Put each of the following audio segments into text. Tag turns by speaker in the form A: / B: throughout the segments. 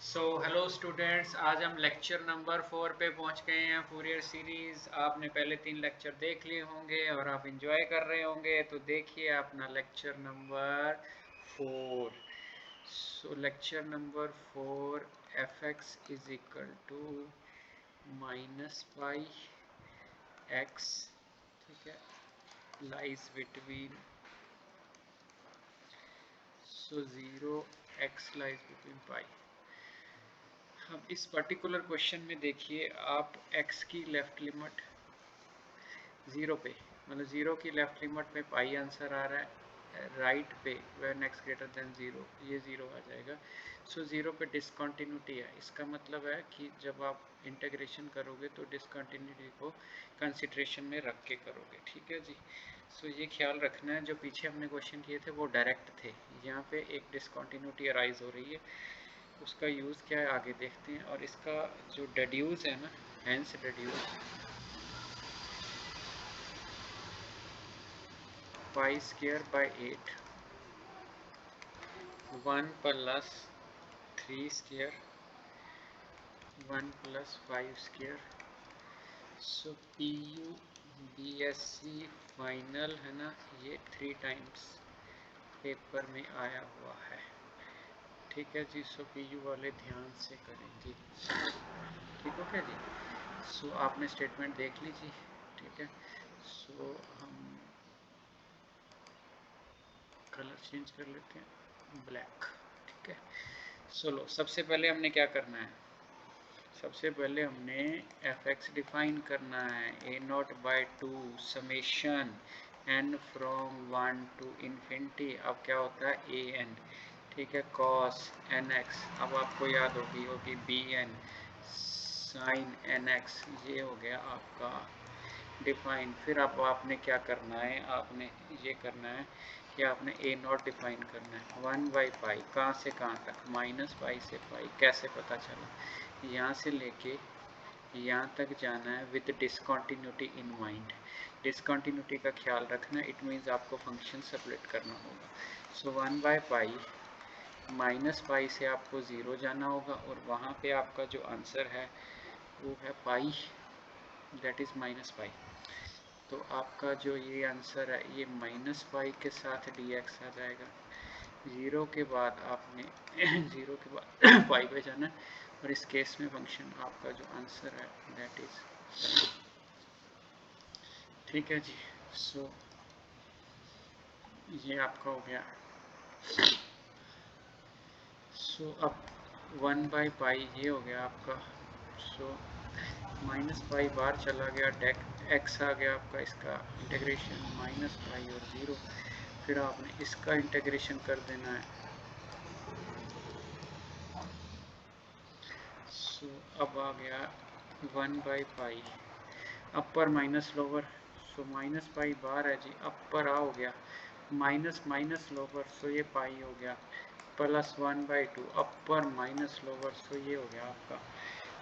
A: Hello students, आज हम lecture number 4 पे पहुंच गए हैं। फूरियर सीरीज आपने पहले 3 लेक्चर देख लिए होंगे और आप इंजॉय कर रहे होंगे, तो देखिए अपना lecture number 4। Lecture number 4, f x is equal to minus pi x, ठीक है, lies between 0 x lies between pi. अब इस पर्टिकुलर क्वेश्चन में देखिए, आप x की लेफ्ट लिमिट 0 पे, मतलब 0 की लेफ्ट लिमिट में पाई आंसर आ रहा है, राइट पे व्हेन x ग्रेटर देन 0 ये 0 आ जाएगा। 0 पे डिसकंटिन्यूटी है, इसका मतलब है कि जब आप इंटीग्रेशन करोगे तो डिसकंटिन्यूटी को कंसिडरेशन में रख के करोगे, ठीक है जी। ये ख्याल रखना है, जो पीछे हमने क्वेश्चन किए थे वो डायरेक्ट थे, यहाँ पे एक डिसकंटिन्यूटी अराइज हो रही है, उसका यूज़ क्या है आगे देखते हैं। और इसका जो डेड्यूस है ना, hence deduce pi square by 8 1 plus 3 square 1 plus 5 square. P U B S C final है ना, ये 3 टाइम्स पेपर में आया हुआ है, ठीक है जी। पी यू वाले ध्यान से करेंगे, ठीक हो क्या जी। आपने स्टेटमेंट देख लीजिए, ठीक है। हम कलर चेंज कर लेते हैं, ब्लैक, ठीक है। लो, सबसे पहले हमने क्या करना है, सबसे पहले हमने एफ एक्स डिफाइन करना है, a not by two summation n from 1 to infinity. अब क्या होता है ए एन, ठीक है, कॉस एन एक्स, अब आपको याद होगी b n sine n x, ये हो गया आपका डिफाइन। फिर अब आपने क्या करना है, आपने ये करना है कि आपने ए नॉट डिफाइन करना है 1 बाई पाई, कहाँ से कहाँ तक, माइनस पाई से पाई। कैसे पता चला, यहाँ से लेके यहाँ तक जाना है with discontinuity in mind. Discontinuity का ख्याल रखना, इट मीन्स आपको फंक्शन सेपरेट करना होगा। 1 बाई पाई, माइनस पाई से आपको ज़ीरो जाना होगा, और वहाँ पे आपका जो आंसर है वो है पाई, दैट इज़ माइनस पाई। तो आपका जो ये आंसर है ये माइनस पाई के साथ डी एक्स आ जाएगा। ज़ीरो के बाद आपने ज़ीरो के बाद पाई पे जाना है, और इस केस में फंक्शन आपका जो आंसर है दैट इज, ठीक है जी। ये आपका हो गया। अब 1 बाई पाई ये हो गया आपका। माइनस पाई बाहर चला गया, डेक एक्स आ गया आपका, इसका इंटीग्रेशन माइनस पाई और 0। फिर आपने इसका इंटीग्रेशन कर देना है। अब आ गया 1 by pi, upper minus lower, minus pi बाहर है जी, अपर आ हो गया, माइनस माइनस लोअर, ये पाई हो गया, plus 1 by two, upper minus lower, ये हो गया आपका,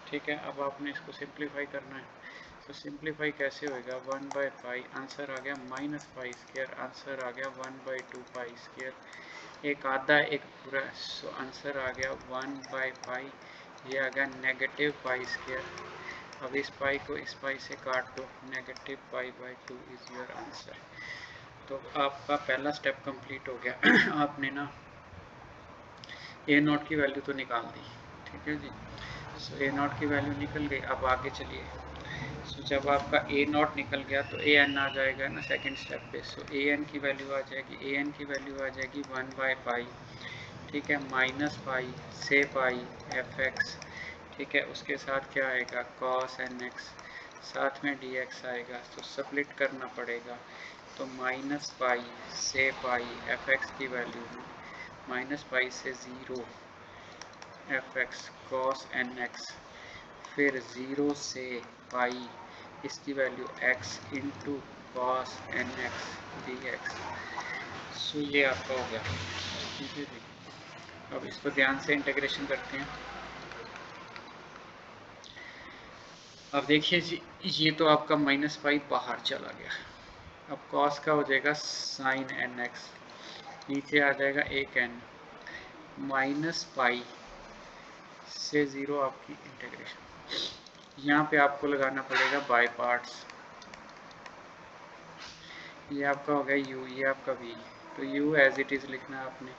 A: ठीक है। अब आपने इसको सिंप्लीफाई करना है। सिंप्लीफाई कैसे होएगा, 1 बाई पाई, आंसर आ गया माइनस पाई स्क्वायर, आंसर आ गया 1 बाई टू पाई स्क्वायर, एक आधा एक पूरा, आंसर आ गया 1 बाई पाई, ये आ गया नेगेटिव पाई स्क्वायर। अब इस पाई को इस पाई से काट दो, negative pi by two is your answer. तो आपका पहला स्टेप कंप्लीट हो गया आपने ना ए नॉट की वैल्यू तो निकाल दी, ठीक है जी। ए नॉट की वैल्यू निकल गई, अब आगे चलिए। जब आपका ए नॉट निकल गया तो ए एन आ जाएगा ना सेकंड स्टेप पे। ए एन की वैल्यू आ जाएगी, ए एन की वैल्यू आ जाएगी 1 बाई पाई, ठीक है, माइनस पाई से पाई एफ एक्स, ठीक है, उसके साथ क्या आएगा कॉस एन एक्स, साथ में डी एक्स आएगा, तो स्प्लिट करना पड़ेगा। तो माइनस पाई से पाई एफ एक्स की वैल्यू, माइनस पाई से 0 f x cos n x, फिर 0 से पाई, इसकी value x into cos n x d x. ये आपका हो गया, ठीक है जी। अब इसको ध्यान से इंटीग्रेशन करते हैं। अब देखिए जी, ये तो आपका माइनस पाई बाहर चला गया। अब कॉस का हो जाएगा साइन एन एक्स, नीचे आ जाएगा एक एन, माइनस पाई से 0 आपकी इंटीग्रेशन। यहाँ पे आपको लगाना पड़ेगा बाय पार्ट्स। ये आपका हो गया u, ये आपका v, तो u एज इट इज़ लिखना है आपने,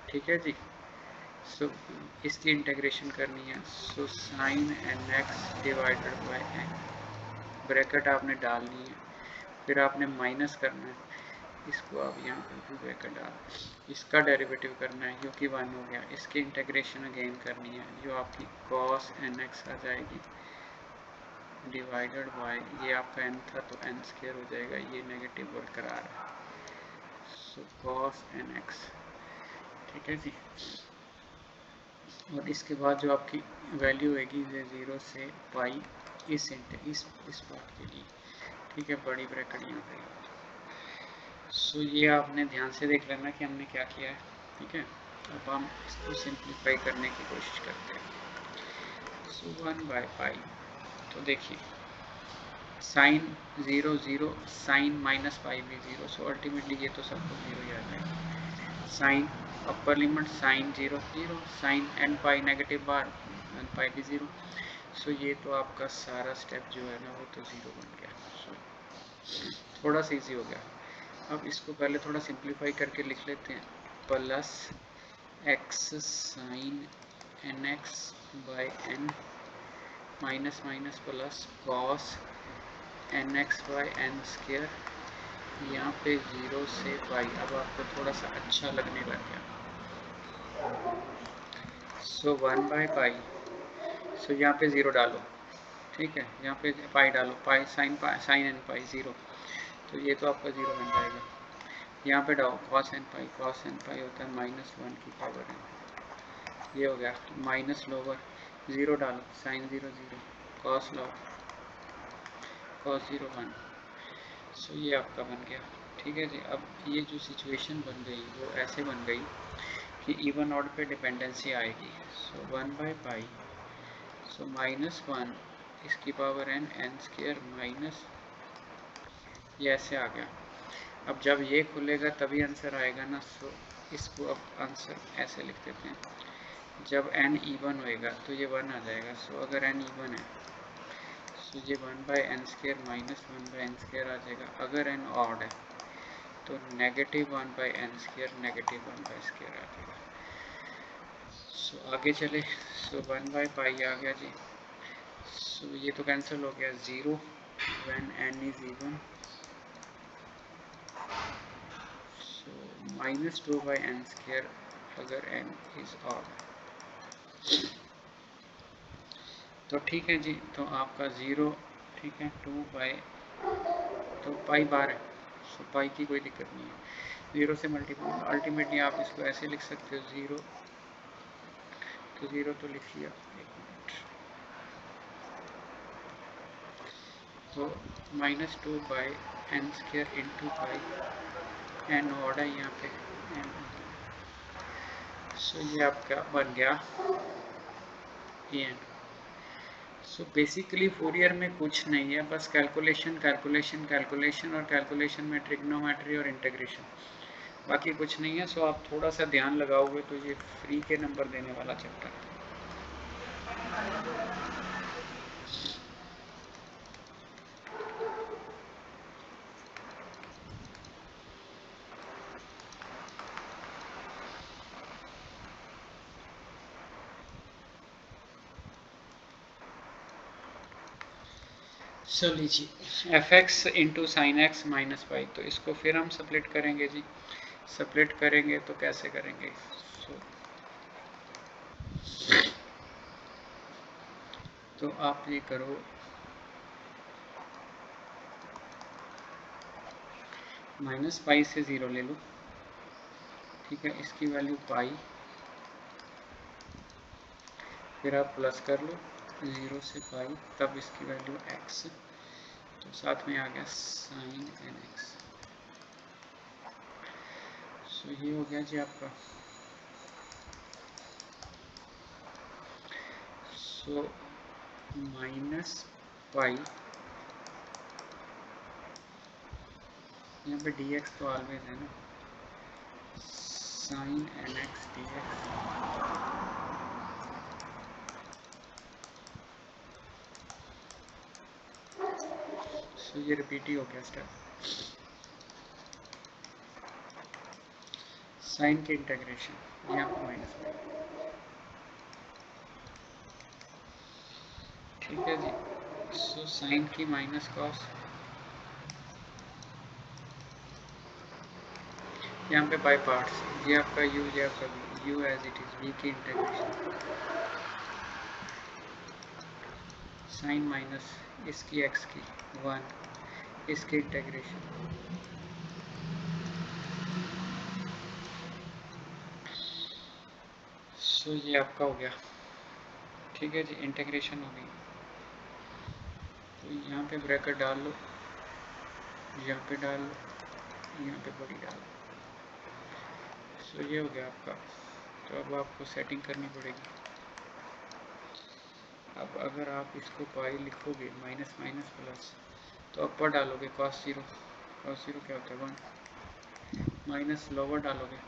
A: ठीक है जी। सो इसकी इंटीग्रेशन करनी है, so sine n x divided by n, bracket आपने डालनी है, फिर आपने माइनस करना है, इसको आप यहाँ पर ब्रैकेट डाल, इसका डेरिवेटिव करना है क्योंकि 1 हो गया, इसकी इंटीग्रेशन अगेन करनी है, जो आपकी cos nx आ जाएगी डिवाइडेड बाय, ये आपका n था तो n स्क्वायर हो जाएगा, ये नेगेटिव बरकरार है, सो cos nx, ठीक है जी। और इसके बाद जो आपकी वैल्यू होगी 0 से पाई इस पार्ट के लिए, ठीक है, बड़ी ब्रैकेट यहाँ पे। सो ये आपने ध्यान से देख लेना कि हमने क्या किया है, ठीक है। अब हम इसको सिंप्लीफाई करने की कोशिश करते हैं। सो 1 बाय पाई, तो देखिए साइन 0 0, साइन माइनस पाई भी 0, सो अल्टीमेटली ये तो सबको 0 ही आ जाएगा। Sine upper limit sine 0 0, sine n pi negative बार एन पाई भी 0, सो ये तो आपका सारा स्टेप जो है ना वो तो 0 बन गया। सो थोड़ा सा ईजी हो गया। अब इसको पहले थोड़ा सिंप्लीफाई करके लिख लेते हैं, plus x sine n x by n minus minus plus cos n x by n square, यहाँ पे 0 से पाई। अब आपको थोड़ा सा अच्छा लगने लग गया, सो 1 बाई पाई, सो यहाँ पे 0 डालो, ठीक है, यहाँ पे पाई डालो, पाई साइन एन पाई 0, तो ये तो आपका 0 बन जाएगा। यहाँ पे डालो कॉस एन पाई होता है -1 की पावर एन, ये हो गया माइनस लोवर 0 डालो, साइन 0 0, कॉस लो, कॉस 0 1, सो ये आपका बन गया, ठीक है जी। अब ये जो सिचुएशन बन गई वो ऐसे बन गई कि इवन ऑड पे डिपेंडेंसी आएगी, सो 1 बाई पाई, सो -1 इसकी power n, n square minus, ये ऐसे आ गया। अब जब ये खुलेगा तभी आंसर आएगा ना, सो इसको अब आंसर ऐसे लिख देते हैं, जब n इवन होएगा तो ये 1 आ जाएगा, सो अगर n इवन है सो ये 1 by n square minus 1 by n square आ जाएगा, अगर n ऑड है तो negative 1 by n square negative 1 by square आ जाएगा। सो आगे चले, सो 1 बाई पाई आ गया जी, सो ये तो कैंसिल हो गया, 0 when n is even, so -2 by n square अगर n इज ऑड, तो ठीक है जी। तो आपका 0, ठीक है, 2 बाई, तो पाई बार है, सो पाई की कोई दिक्कत नहीं है, 0 से मल्टीप्लाई, अल्टीमेटली आप इसको ऐसे लिख सकते हो 0, तो 0 तो लिख लिया, एक मिनट, तो -2 by n square into pi, n odd है यहाँ पे एन, सो ये आपका बन गया एन। सो बेसिकली फोरियर में कुछ नहीं है, बस कैलकुलेशन कैलकुलेशन कैलकुलेशन और कैलकुलेशन में ट्रिग्नोमेट्री और इंटीग्रेशन, बाकी कुछ नहीं है। सो आप थोड़ा सा ध्यान लगाओगे तो ये फ्री के नंबर देने वाला चैप्टर है। सो लीजिए F x into sine x minus pi, तो इसको फिर हम सप्लिट करेंगे जी, सप्लिट करेंगे तो कैसे करेंगे, तो आप ये करो, माइनस पाई से 0 ले लो, ठीक है, इसकी वैल्यू पाई, फिर आप प्लस कर लो 0 से पाई, तब इसकी वैल्यू एक्स, तो साथ में आ गया साइन एन एक्स, सो ये हो गया जी आपका। सो माइनस पाई, यहाँ पे डी एक्स तो ऑलवेज है ना, sine n x d x, so ये रिपीट ही हो गया स्टेप। साइन की इंटीग्रेशन यहाँ पे माइनस पाई, ठीक है जी। सो साइन की माइनस कॉस, यहाँ पे बाय पार्ट्स, ये आपका u, ये आपका v, u as it is, v की इंटीग्रेशन, साइन माइनस इसकी x की 1, इसकी इंटीग्रेशन, सो ये आपका हो गया, ठीक है जी। इंटीग्रेशन हो गई, तो यहाँ पे ब्रैकेट डाल लो, यहाँ पे डाल लो, यहाँ पे बड़ी डाल लो, सो ये हो गया आपका। तो अब आपको सेटिंग करनी पड़ेगी। अब अगर आप इसको पाई लिखोगे माइनस माइनस प्लस, तो अपर डालोगे कॉस जीरो, कॉस जीरो क्या होता है 1, माइनस लोअर डालोगे,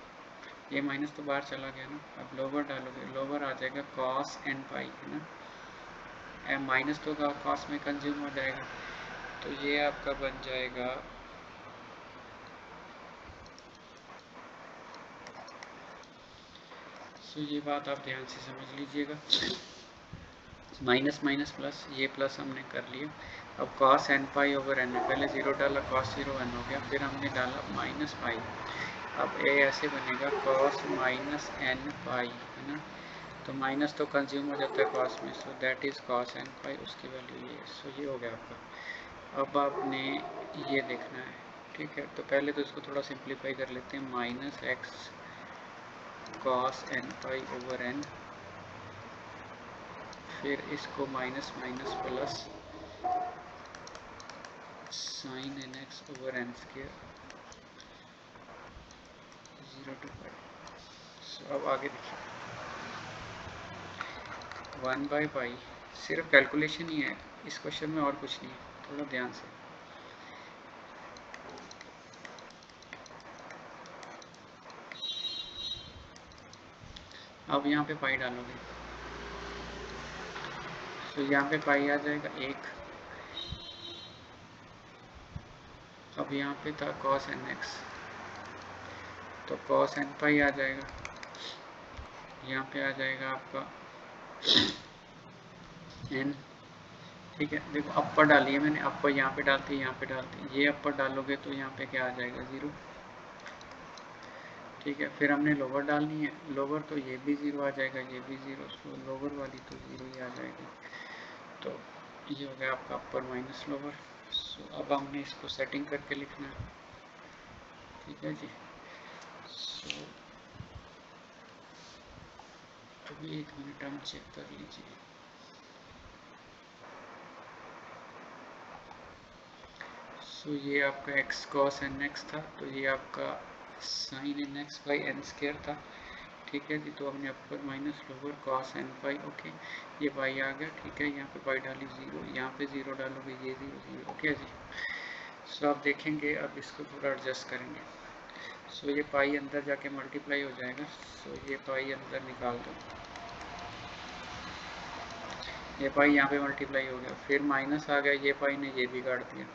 A: ये माइनस तो बाहर चला गया ना, अब लोअर डालोगे, लोअर आ जाएगा कॉस एन पाई, है ना, माइनस तो कॉस में कंज्यूम हो जाएगा, तो ये आपका बन जाएगा तो ये बात आप ध्यान से समझ लीजिएगा। माइनस माइनस प्लस, ये प्लस हमने कर लिया। अब cos n pi over n है, पहले जीरो डाला कॉस जीरो एन हो गया, फिर हमने डाला माइनस पाई, अब ए ऐसे बनेगा कॉस माइनस एन पाई, है ना, तो माइनस तो कंज्यूम हो जाता है कॉस में, so that is cos n pi, उसकी वैल्यू ये, सो ये हो गया आपका। अब आपने ये देखना है, ठीक है, तो पहले तो इसको थोड़ा सिंप्लीफाई कर लेते हैं, minus x cos n pi over n, फिर इसको minus minus plus sine n x over n square 0 to 5। So अब आगे देखिए 1 बाई पाई, सिर्फ कैलकुलेशन ही है इस क्वेश्चन में और कुछ नहीं है, थोड़ा ध्यान से। अब यहाँ पे पाई डालोगे, तो यहाँ पे पाई आ जाएगा 1, अब यहाँ पे था कॉस एन एक्स, तो कॉस एन पाई आ जाएगा, यहाँ पे आ जाएगा आपका एन, ठीक है। देखो अपर डाली है मैंने, अपर यहाँ पे डालती, यहाँ पे डालती, ये अपर डालोगे तो यहाँ पे क्या आ जाएगा 0, ठीक है। फिर हमने लोअर डालनी है, लोअर तो ये भी 0 आ जाएगा, ये भी 0, तो लोअर वाली तो 0 ही आ जाएगी, तो ये हो गया आपका अपर माइनस लोअर। सो अब हमने इसको सेटिंग करके लिखना है, ठीक है जी। सो अभी 1 मिनट हम चेक कर लीजिए। सो ये आपका एक्स कॉस एन एक्स था, तो ये आपका sine n x by n square था, ठीक है जी। तो हमने upper minus lower cos n pi, okay, ये पाई आ गया, ठीक है। यहाँ पे पाई डाली 0, यहाँ पे 0 डालोगे, ये 0 0, ओके जी। सो आप देखेंगे, अब इसको थोड़ा एडजस्ट करेंगे, सो ये पाई अंदर जाके मल्टीप्लाई हो जाएगा, सो ये पाई अंदर निकाल दो, ये पाई यहाँ पे मल्टीप्लाई हो गया, फिर माइनस आ गया, ये पाई ने ये भी काट दिया,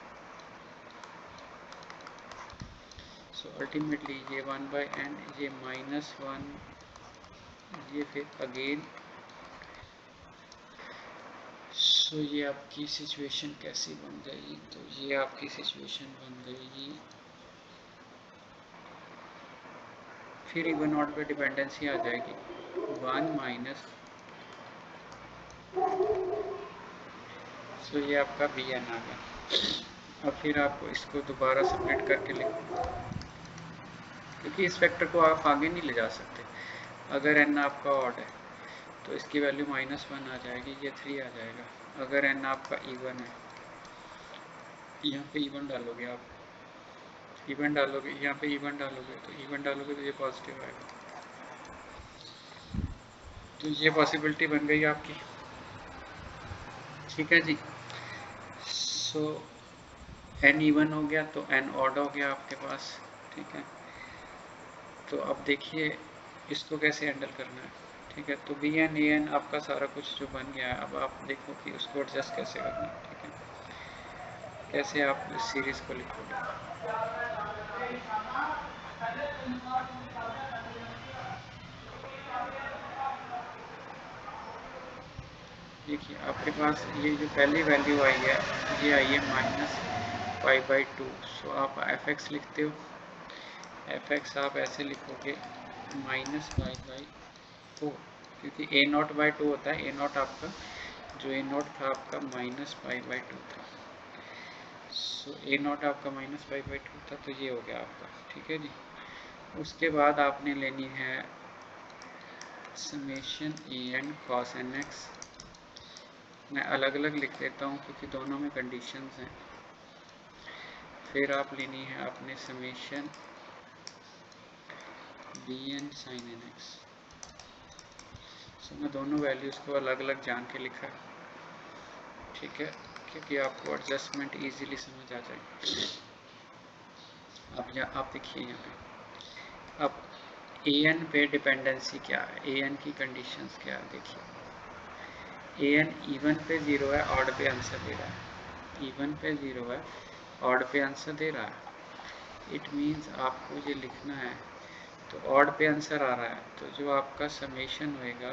A: सो अल्टीमेटली ये 1 बाई एन, ये -1, ये फिर अगेन। सो ये आपकी सिचुएशन कैसी बन गई, तो ये आपकी सिचुएशन बन गई, फिर इवन ऑड पे डिपेंडेंसी आ जाएगी, 1 माइनस, सो ये आपका बी एन आ गया। अब फिर आपको इसको दोबारा सेपरेट करके लिखो, क्योंकि इस फैक्टर को आप आगे नहीं ले जा सकते, अगर एन आपका ऑड है तो इसकी वैल्यू -1 आ जाएगी, ये 3 आ जाएगा। अगर एन आपका इवन है, यहाँ पे इवन डालोगे आप, इवन डालोगे, यहाँ पे इवन डालोगे, तो इवन डालोगे तो ये पॉजिटिव आएगा, तो ये पॉसिबिलिटी बन गई आपकी, ठीक है जी। सो एन इवन हो गया तो एन ऑड हो गया आपके पास, ठीक है। तो अब देखिए इसको कैसे हैंडल करना है, ठीक है। तो बी एन ए एन आपका सारा कुछ जो बन गया है, अब आप देखो कि उसको एडजस्ट कैसे करना है, ठीक है। कैसे आप इस सीरीज को लिखोगे? देखिए आपके पास ये जो पहली वैल्यू आई है, ये आई है -π/2। सो आप एफ एक्स लिखते हो, एफ एक्स आप ऐसे लिखोगे -π/4, क्योंकि a0/2 होता है। a0 आपका जो a0 था आपका -π/2 था। सो a0 आपका -π/2 था, तो ये हो गया आपका। ठीक है जी। उसके बाद आपने लेनी है समेशन an cos nx। मैं अलग अलग लिख देता हूँ क्योंकि दोनों में कंडीशंस हैं। फिर आप लेनी है आपने समेशन bn sin nx। सो मैं दोनों वैल्यूज़ को अलग अलग जान के लिखा है, ठीक है, क्योंकि आपको एडजस्टमेंट इजीली समझ आ जाएगी। अब आप देखिए यहाँ पे, अब an पे डिपेंडेंसी क्या है, an की कंडीशंस क्या है। देखिए an इवन पे 0 है, ऑड पे आंसर दे रहा है। इवन पे 0 है, ऑड पे आंसर दे रहा है। इट मीन्स आपको ये लिखना है, तो ऑड पे आंसर आ रहा है, तो जो आपका समेशन होएगा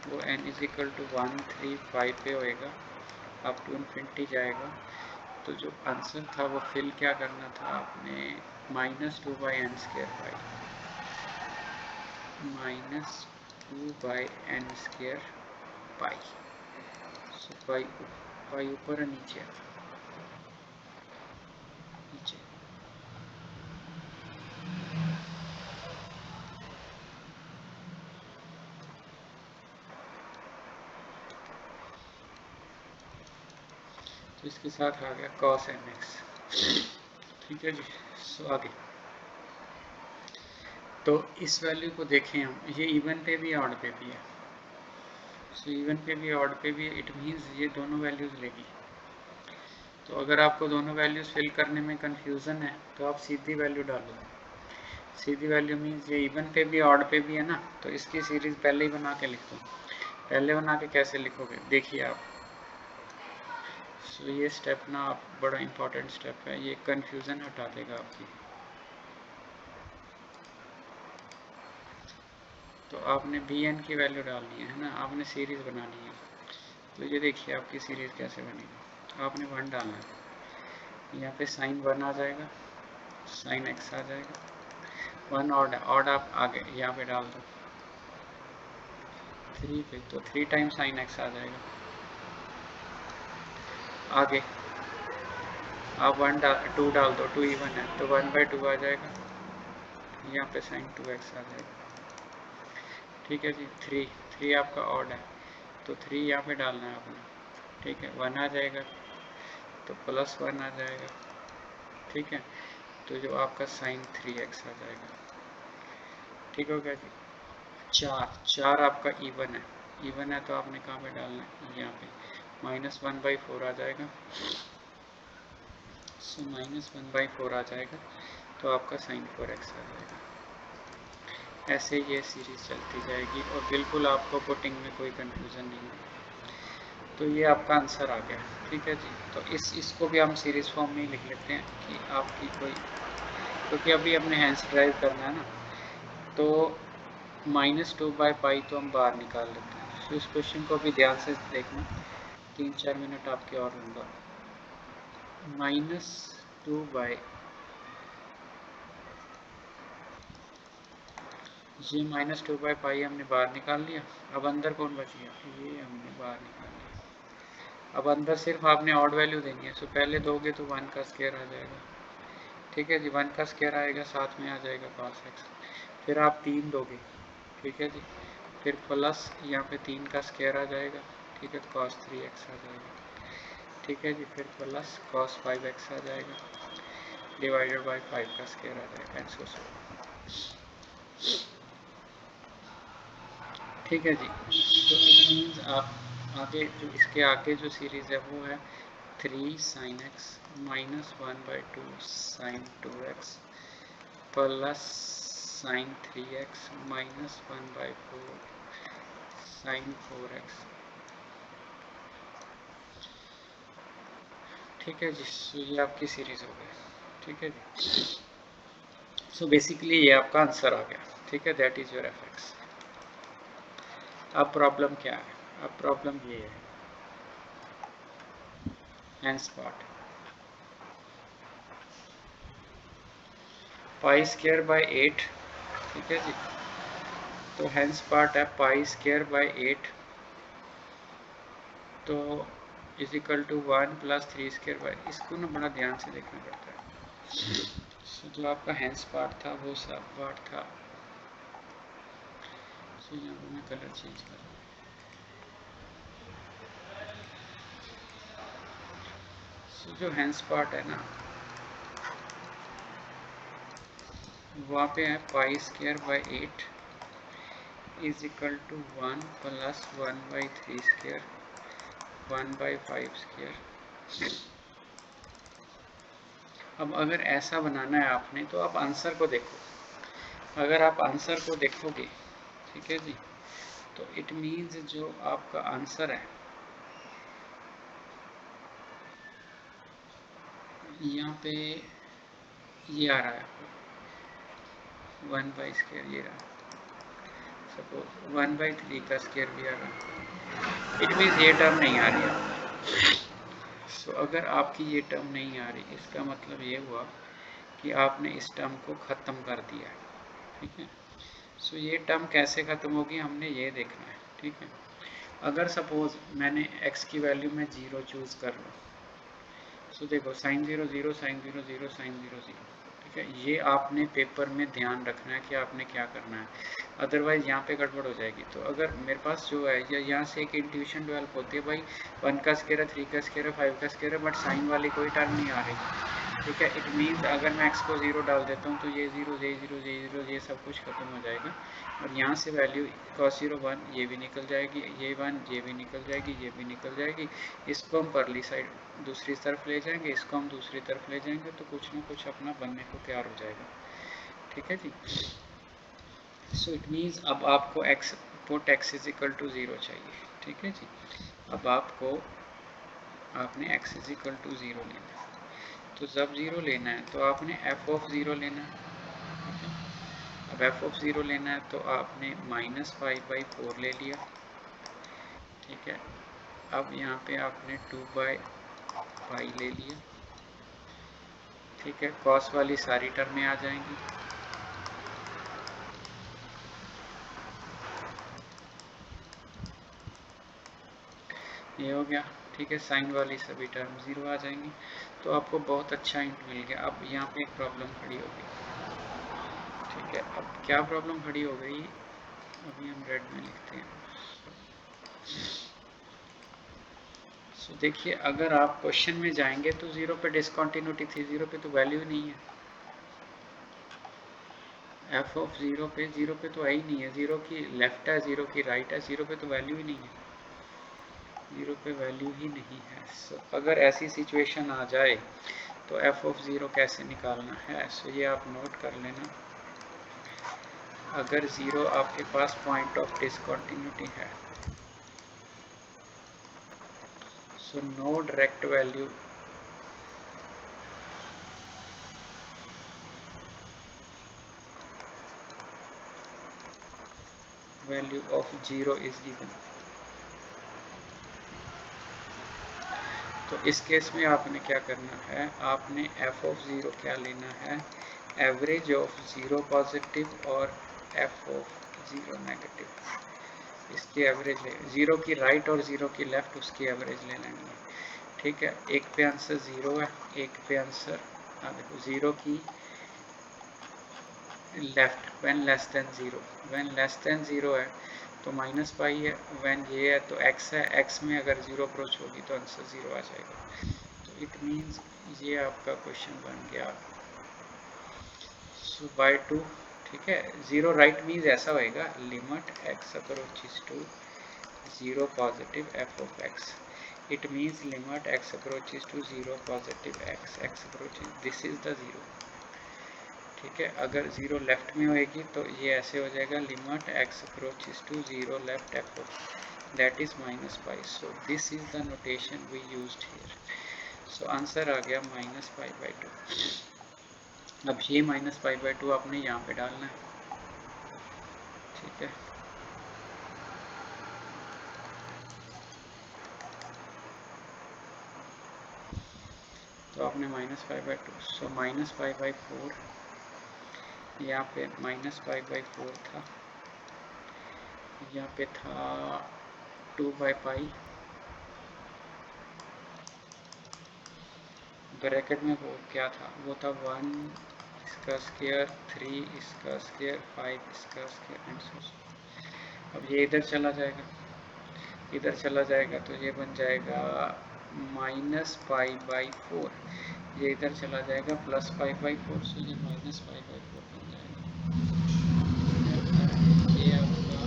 A: वो n इज इक्वल टू 1 3 5 पे होएगा, अप टू इन्फिनिटी जाएगा। तो जो आंसर था वो फिल क्या करना था आपने, -2/n² पाई, -2/n² पाई। सो पाई ऊपर है, नीचे नीचे। तो इसके साथ आ गया cos nx। ठीक है जी। सो आगे, तो इस वैल्यू को देखें हम, ये इवन पे भी ऑड पे भी है। सो इवन पे भी ऑड पे भी, इट मीन्स ये दोनों वैल्यूज़ लेगी। तो अगर आपको दोनों वैल्यूज़ फिल करने में कंफ्यूजन है तो आप सीधी वैल्यू डालो। सीधी वैल्यू मीन्स ये इवन पे भी ऑड पे भी है ना, तो इसकी सीरीज़ पहले ही बना के लिखो। पहले बना के कैसे लिखोगे, देखिए आप। सो ये स्टेप ना आप, बड़ा इंपॉर्टेंट स्टेप है, ये कंफ्यूजन हटा देगा आपकी। तो आपने bn की वैल्यू डालनी है ना, आपने सीरीज़ बनानी है। तो ये देखिए आपकी सीरीज़ कैसे बनेगी। आपने 1 डालना है, यहाँ पे साइन 1 आ जाएगा, साइन x आ जाएगा। 1 ऑड आप आगे यहाँ पे डाल दो 3 पे, तो 3 टाइम्स साइन x आ जाएगा। आगे आप 2 डाल दो, 2 इवन है तो 1/2 आ जाएगा, यहाँ पे साइन 2x आ जाएगा। ठीक है जी। 3 आपका ऑड है, तो 3 यहाँ पे डालना है आपने। ठीक है, 1 आ जाएगा तो +1 आ जाएगा। ठीक है, तो जो आपका साइन 3x आ जाएगा। ठीक हो गया जी। 4 आपका इवन है, इवन है तो आपने कहाँ पे डालना है, यहाँ पे -1/4 आ जाएगा। सो -1/4 आ जाएगा, तो आपका साइन 4x आ जाएगा। ऐसे ये सीरीज़ चलती जाएगी और बिल्कुल आपको पुटिंग में कोई कंफ्यूजन नहीं है। तो ये आपका आंसर आ गया। ठीक है जी। तो इसको भी हम सीरीज़ फॉर्म में ही लिख लेते हैं कि आपकी कोई, क्योंकि अभी अपने हैंड्स ड्राइव करना है ना, तो -2/π तो हम बाहर निकाल लेते हैं। तो इस क्वेश्चन को भी ध्यान से देखना, 3-4 मिनट आपके और लूँगा। -2/, ये -2/π हमने बाहर निकाल लिया। अब अंदर कौन बच गया, ये हमने बाहर निकाल लिया। अब अंदर सिर्फ आपने ऑड वैल्यू देनी है। सो पहले दोगे तो 1 का स्क्वायर आ जाएगा। ठीक है जी, 1 का स्क्वायर आएगा, साथ में आ जाएगा cos x। फिर आप 3 दोगे, ठीक है जी, फिर प्लस यहाँ पे 3 का स्क्वायर आ जाएगा। ठीक है, cos 3x आ जाएगा। ठीक है जी, फिर प्लस cos 5x आ जाएगा, डिवाइडेड बाय 5 का स्क्वायर आ जाएगा, एंड सो। ठीक है जी। तो इट मीन्स आप आगे जो, इसके आगे जो सीरीज़ है वो है 3 sin x -1/2 sin 2x plus sin 3x -1/4 sin 4x। ठीक है जी। सो ये आपकी सीरीज हो गई, ठीक है जी। सो बेसिकली ये आपका आंसर आ गया, ठीक है, that is your F x. अब प्रॉब्लम क्या है? अब प्रॉब्लम ये है, hence part pi square by 8, ठीक है जी। तो हेंस पार्ट है पाई स्क्वायर बाय 8, तो is equal to 1 plus 3 square by, इसको ना बड़ा ध्यान से देखना पड़ता है। सो जो आपका हेंस पार्ट था वो सब पार्ट था, सो यहाँ पर मैं कलर चेंज कर रहा हूँ। सो जो हेंस पार्ट है ना, वहाँ पे है pi square by 8 is equal to 1 plus 1 by 3 square 1 by 5 square. अब अगर ऐसा बनाना है आपने तो आप आंसर को देखो, अगर आप आंसर को देखोगे, ठीक है जी, तो इट मीन्स जो आपका आंसर है यहाँ पे ये आ रहा है आपको 1 बाई स्क्वायर, ये रहा, सपोज 1 बाई 3 का स्क्वायर भी आ रहा, इट मीन्स ये टर्म नहीं आ रही है। सो अगर आपकी ये टर्म नहीं आ रही, इसका मतलब ये हुआ कि आपने इस टर्म को ख़त्म कर दिया, ठीक है। सो ये टर्म कैसे ख़त्म होगी हमने ये देखना है, ठीक है। अगर सपोज मैंने x की वैल्यू में 0 चूज़ कर लूँ, सो देखो साइन 0 0 साइन 0 0 साइन 0 0, ठीक है। ये आपने पेपर में ध्यान रखना है कि आपने क्या करना है, अदरवाइज यहाँ पे गड़बड़ हो जाएगी। तो अगर मेरे पास जो है या यहाँ से एक इंट्यूशन डेवलप होती है भाई 1 का स्क्वायर है, 3 का स्क्वायर है, 5 का स्क्वायर है, बट साइन वाली कोई टर्म नहीं आ रही, ठीक है। इट मीन्स अगर मैं x को 0 डाल देता हूँ तो ये 0 ये 0 ये 0 ये सब कुछ खत्म हो जाएगा, और यहाँ से वैल्यू cos 0 1 ये भी निकल जाएगी, ये 1 ये भी निकल जाएगी, ये भी निकल जाएगी। इसको हम परली साइड दूसरी तरफ ले जाएंगे, इसको हम दूसरी तरफ ले जाएंगे, तो कुछ ना कुछ अपना बनने को तैयार हो जाएगा, ठीक है जी। सो इट मीन्स अब आपको x put x is equal to 0 चाहिए, ठीक है जी। अब आपने x इज इक्वल टू 0 लेना है, तो जब 0 लेना है तो आपने f ऑफ 0 लेना है, ठीक है। अब f ऑफ 0 लेना है तो आपने -5/4 ले लिया, ठीक है। अब यहाँ पे आपने 2/पाई ले लिया, ठीक है। कॉस वाली सारी टर्में आ जाएंगी, ये हो गया, ठीक है। साइन वाली सभी टर्म 0 आ जाएंगी, तो आपको बहुत अच्छा हिंट मिल गया। अब यहाँ पे एक प्रॉब्लम खड़ी हो गई, ठीक है। अब क्या प्रॉब्लम खड़ी हो गई, अभी हम रेड में लिखते हैं। सो देखिए, अगर आप क्वेश्चन में जाएंगे तो 0 पे डिसकंटिन्यूटी थी, 0 पे तो वैल्यू ही नहीं है, f ऑफ 0 पे तो है ही नहीं है, 0 की लेफ्ट है, 0 की राइट है, 0 पे तो वैल्यू ही नहीं है, 0 पे वैल्यू ही नहीं है। सो अगर ऐसी सिचुएशन आ जाए तो f ऑफ 0 कैसे निकालना है, सो ये आप नोट कर लेना। अगर 0 आपके पास पॉइंट ऑफ डिसकंटिन्यूटी है, so no direct value of 0 is given. तो इस केस में आपने क्या करना है, आपने f ऑफ 0 क्या लेना है, एवरेज ऑफ 0 पॉजिटिव और f ऑफ 0 नेगेटिव, इसकी एवरेज ले, 0 की राइट और 0 की लेफ्ट उसकी एवरेज ले लेंगे, ठीक है। एक पे आंसर 0 है, एक पे आंसर देखो 0 की left when less than 0, when less than 0 है तो -पाई है, व्हेन ये है तो x है, x में अगर 0 अप्रोच होगी तो आंसर 0 आ जाएगा। तो इट मीन्स ये आपका क्वेश्चन बन गया, सो बाय 2, ठीक है। 0 राइट मीन्स ऐसा होएगा, limit x approaches to 0 positive f of x, it means limit x approaches to 0 positive x approaches, this is the 0, ठीक है। अगर 0 लेफ्ट में होएगी तो ये ऐसे हो जाएगा, लिमिट x approaches to 0 left f of that is -पाई। So this is the notation we used here, so answer आ गया -π/2। अब ये -π/2 आपने यहाँ पे डालना है, ठीक है। तो आपने -π/2, सो -π/4, यहाँ पे -π/4 था, यहाँ पे था 2/π, ब्रैकेट में वो क्या था, वो था 1 इसका स्क्वायर, 3 इसका स्क्वायर, 5 इसका स्क्वायर एंड सो। अब ये इधर चला जाएगा, इधर चला जाएगा तो ये बन जाएगा -π/4, ये इधर चला जाएगा +π/4, सो ये -π/4 बन जाएगा। ये आपका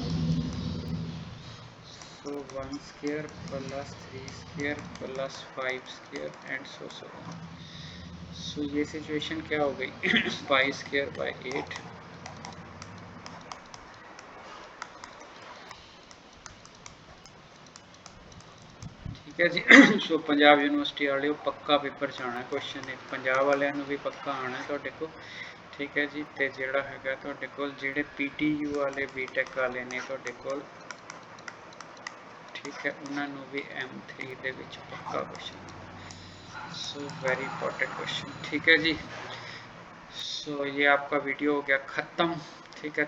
A: so 1 square plus 3 square plus 5 square and so on. So ये सिचुएशन क्या हो गई π²/8, ठीक है जी। सो पंजाब यूनिवर्सिटी वाले पक्का पेपर च आना क्वेश्चन, पंजाब वालिਆਂ ਨੂੰ भी पक्का आना ਤੁਹਾਡੇ ਕੋਲ, ठीक है जी। ਤੇ ਜਿਹੜਾ ਹੈਗਾ ਤੁਹਾਡੇ ਕੋਲ ਜਿਹੜੇ PTU वाले BTech वाले ने ਤੁਹਾਡੇ ਕੋਲ, ठीक है, उन्होंने भी M3 ਦੇ ਵਿੱਚ पक्का question, so very important question, ठीक है जी। सो ये आपका वीडियो हो गया ख़त्म, ठीक है।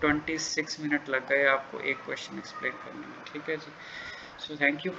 A: 26 मिनट लग गए आपको एक क्वेश्चन एक्सप्लेन करने में, ठीक है जी। So thank you.